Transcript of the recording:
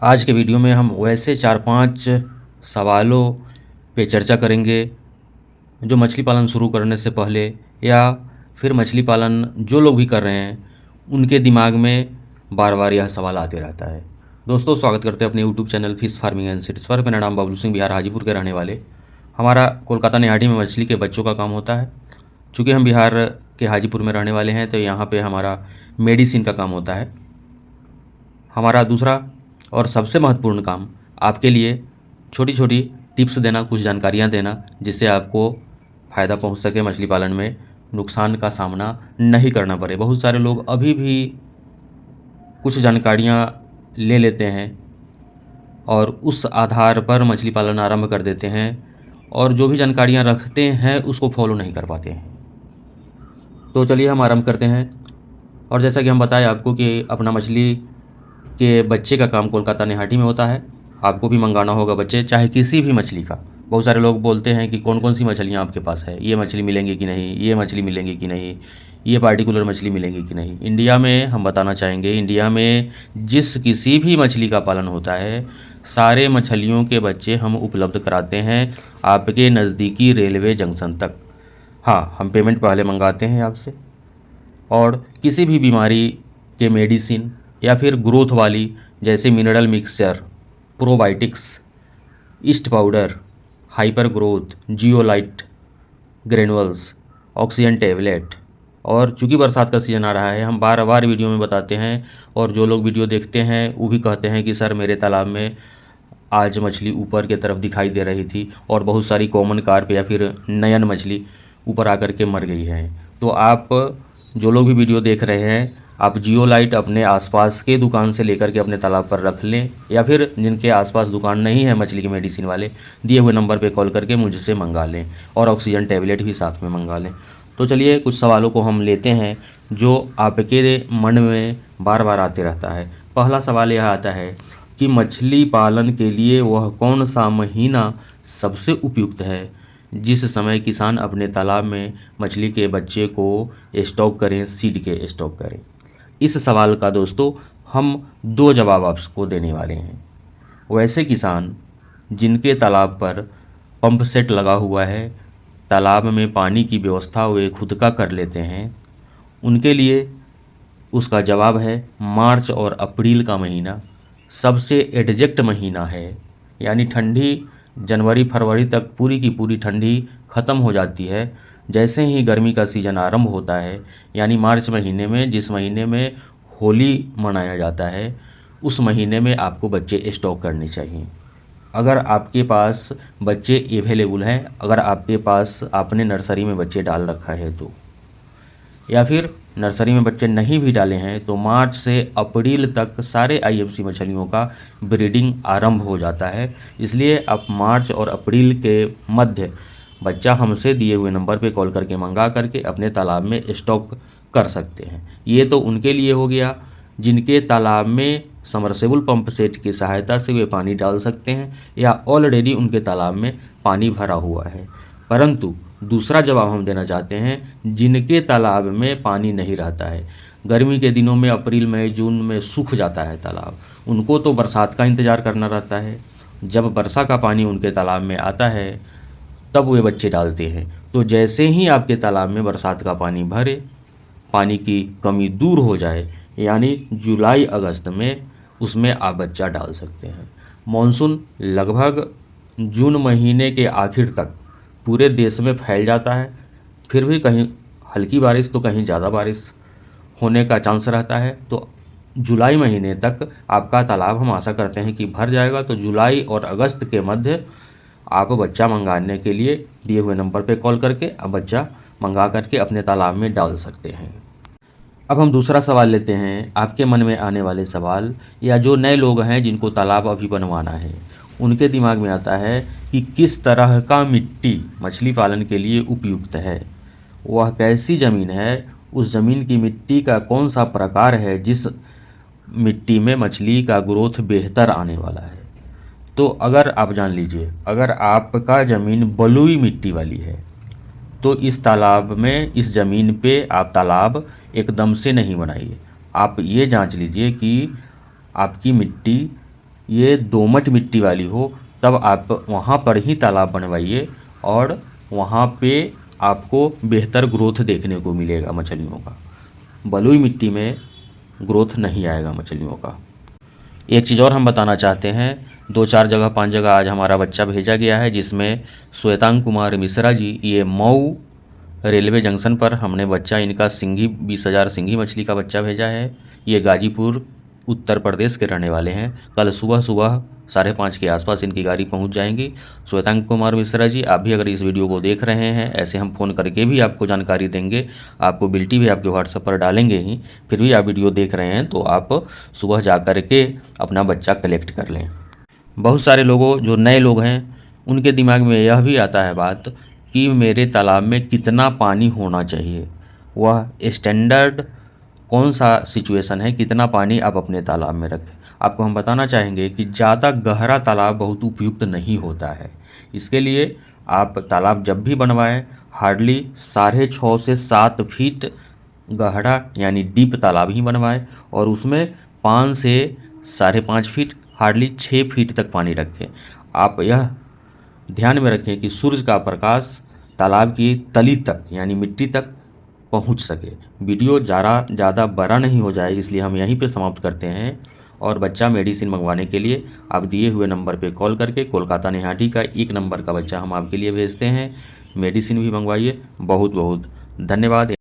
आज के वीडियो में हम वैसे 4-5 सवालों पे चर्चा करेंगे जो मछली पालन शुरू करने से पहले या फिर मछली पालन जो लोग भी कर रहे हैं उनके दिमाग में बार बार यह सवाल आते रहता है। दोस्तों, स्वागत करते हैं अपने YouTube channel fish farming and seeds पर। मेरा नाम बबलू सिंह, बिहार हाजीपुर के रहने वाले। हमारा कोलकाता निहाटी में मछली के बच्चों का काम होता है। चूँकि हम बिहार के हाजीपुर में रहने वाले हैं तो यहाँ पे हमारा मेडिसिन का काम होता है। हमारा दूसरा और सबसे महत्वपूर्ण काम आपके लिए छोटी छोटी टिप्स देना, कुछ जानकारियाँ देना, जिससे आपको फ़ायदा पहुँच सके, मछली पालन में नुकसान का सामना नहीं करना पड़े। बहुत सारे लोग अभी भी कुछ जानकारियाँ ले लेते हैं और उस आधार पर मछली पालन आरंभ कर देते हैं और जो भी जानकारियाँ रखते हैं उसको फॉलो नहीं कर पाते हैं। तो चलिए हम आरंभ करते हैं। और जैसा कि हम बताएं आपको कि अपना मछली के बच्चे का काम कोलकाता निहाटी में होता है। आपको भी मंगाना होगा बच्चे, चाहे किसी भी मछली का। बहुत सारे लोग बोलते हैं कि कौन कौन सी मछलियाँ आपके पास है, ये मछली मिलेंगी कि नहीं, ये मछली मिलेंगी कि नहीं, ये पार्टिकुलर मछली मिलेंगी कि नहीं। इंडिया में हम बताना चाहेंगे, इंडिया में जिस किसी भी मछली का पालन होता है, सारे मछलियों के बच्चे हम उपलब्ध कराते हैं आपके नज़दीकी रेलवे जंक्शन तक। हाँ, हम पेमेंट पहले मंगाते हैं आपसे। और किसी भी बीमारी के मेडिसिन या फिर ग्रोथ वाली, जैसे mineral mixture, probiotics, east powder, hyper growth, zeolite granules, oxygen tablet. और चूँकि बरसात का सीज़न आ रहा है, हम बार बार वीडियो में बताते हैं और जो लोग वीडियो देखते हैं वो भी कहते हैं कि सर मेरे तालाब में आज मछली ऊपर की तरफ दिखाई दे रही थी और बहुत सारी कॉमन कार्प या फिर नयन मछली ऊपर आकर के मर गई है। तो आप जो लोग भी वीडियो देख रहे हैं, आप जियोलाइट अपने आसपास के दुकान से लेकर के अपने तालाब पर रख लें, या फिर जिनके आसपास दुकान नहीं है मछली के मेडिसिन वाले, दिए हुए नंबर पे कॉल करके मुझसे मंगा लें और ऑक्सीजन टैबलेट भी साथ में मंगा लें। तो चलिए कुछ सवालों को हम लेते हैं जो आपके मन में बार बार आते रहता है। पहला सवाल यह आता है कि मछली पालन के लिए वह कौन सा महीना सबसे उपयुक्त है जिस समय किसान अपने तालाब में मछली के बच्चे को स्टॉक करें, सीड के स्टॉक करें। इस सवाल का दोस्तों हम 2 जवाब आपको देने वाले हैं। वैसे किसान जिनके तालाब पर पंप सेट लगा हुआ है, तालाब में पानी की व्यवस्था वे खुद का कर लेते हैं, उनके लिए उसका जवाब है मार्च और अप्रैल का महीना सबसे एग्जैक्ट महीना है। यानी ठंडी जनवरी फरवरी तक पूरी की पूरी ठंडी ख़त्म हो जाती है। जैसे ही गर्मी का सीज़न आरंभ होता है, यानी मार्च महीने में, जिस महीने में होली मनाया जाता है, उस महीने में आपको बच्चे स्टॉक करने चाहिए। अगर आपके पास बच्चे अवेलेबल हैं, अगर आपके पास आपने नर्सरी में बच्चे डाल रखा है तो, या फिर नर्सरी में बच्चे नहीं भी डाले हैं, तो मार्च से अप्रैल तक सारे आईएफसी मछलियों का ब्रीडिंग आरंभ हो जाता है। इसलिए आप मार्च और अप्रैल के मध्य बच्चा हमसे दिए हुए नंबर पे कॉल करके मंगा करके अपने तालाब में स्टॉक कर सकते हैं। ये तो उनके लिए हो गया जिनके तालाब में समरसेबल पंप सेट की सहायता से वे पानी डाल सकते हैं या ऑलरेडी उनके तालाब में पानी भरा हुआ है। परंतु दूसरा जवाब हम देना चाहते हैं जिनके तालाब में पानी नहीं रहता है, गर्मी के दिनों में अप्रैल मई जून में सूख जाता है तालाब, उनको तो बरसात का इंतज़ार करना रहता है। जब वर्षा का पानी उनके तालाब में आता है तब वे बच्चे डालते हैं। तो जैसे ही आपके तालाब में बरसात का पानी भरे, पानी की कमी दूर हो जाए, यानी जुलाई अगस्त में, उसमें आप बच्चा डाल सकते हैं। मॉनसून लगभग जून महीने के आखिर तक पूरे देश में फैल जाता है। फिर भी कहीं हल्की बारिश तो कहीं ज़्यादा बारिश होने का चांस रहता है। तो जुलाई महीने तक आपका तालाब हम आशा करते हैं कि भर जाएगा। तो जुलाई और अगस्त के मध्य आप बच्चा मंगाने के लिए दिए हुए नंबर पर कॉल करके आप बच्चा मंगा करके अपने तालाब में डाल सकते हैं। अब हम दूसरा सवाल लेते हैं। आपके मन में आने वाले सवाल, या जो नए लोग हैं जिनको तालाब अभी बनवाना है, उनके दिमाग में आता है कि किस तरह का मिट्टी मछली पालन के लिए उपयुक्त है, वह कैसी ज़मीन है, उस ज़मीन की मिट्टी का कौन सा प्रकार है जिस मिट्टी में मछली का ग्रोथ बेहतर आने वाला है। तो अगर आप जान लीजिए, अगर आपका ज़मीन बलुई मिट्टी वाली है तो इस तालाब में, इस ज़मीन पे आप तालाब एकदम से नहीं बनाइए। आप ये जांच लीजिए कि आपकी मिट्टी ये दोमट मिट्टी वाली हो, तब आप वहाँ पर ही तालाब बनवाइए और वहाँ पे आपको बेहतर ग्रोथ देखने को मिलेगा मछलियों का। बलुई मिट्टी में ग्रोथ नहीं आएगा मछलियों का। एक चीज़ और हम बताना चाहते हैं, 2-4 जगह 5 जगह आज हमारा बच्चा भेजा गया है, जिसमें श्वेतांग कुमार मिश्रा जी, ये मऊ रेलवे जंक्शन पर हमने बच्चा इनका सिंघी 20,000 सिंघी मछली का बच्चा भेजा है। ये गाजीपुर उत्तर प्रदेश के रहने वाले हैं। कल सुबह सुबह 5:30 के आसपास इनकी गाड़ी पहुंच जाएंगी। श्वेतांग कुमार मिश्रा जी, आप भी अगर इस वीडियो को देख रहे हैं, ऐसे हम फ़ोन करके भी आपको जानकारी देंगे, आपको बिल्टी भी आपके व्हाट्सएप पर डालेंगे ही, फिर भी आप वीडियो देख रहे हैं तो आप सुबह जा कर के अपना बच्चा कलेक्ट कर लें। बहुत सारे लोगों, जो नए लोग हैं, उनके दिमाग में यह भी आता है बात कि मेरे तालाब में कितना पानी होना चाहिए। वह स्टैंडर्ड कौन सा सिचुएशन है, कितना पानी आप अपने तालाब में रखें। आपको हम बताना चाहेंगे कि ज़्यादा गहरा तालाब बहुत उपयुक्त नहीं होता है। इसके लिए आप तालाब जब भी बनवाएं, हार्डली 6.5 से 7 फीट गहरा यानी डीप तालाब ही बनवाएं और उसमें 5 से 5.5 फीट, हार्डली 6 फीट तक पानी रखें। आप यह ध्यान में रखें कि सूर्य का प्रकाश तालाब की तली तक यानी मिट्टी तक पहुंच सके। वीडियो ज़्यादा बड़ा नहीं हो जाए, इसलिए हम यहीं पे समाप्त करते हैं। और बच्चा मेडिसिन मंगवाने के लिए आप दिए हुए नंबर पे कॉल करके कोलकाता निहाटी का 1 नंबर का बच्चा हम आपके लिए भेजते हैं। मेडिसिन भी मंगवाइए। बहुत बहुत धन्यवाद।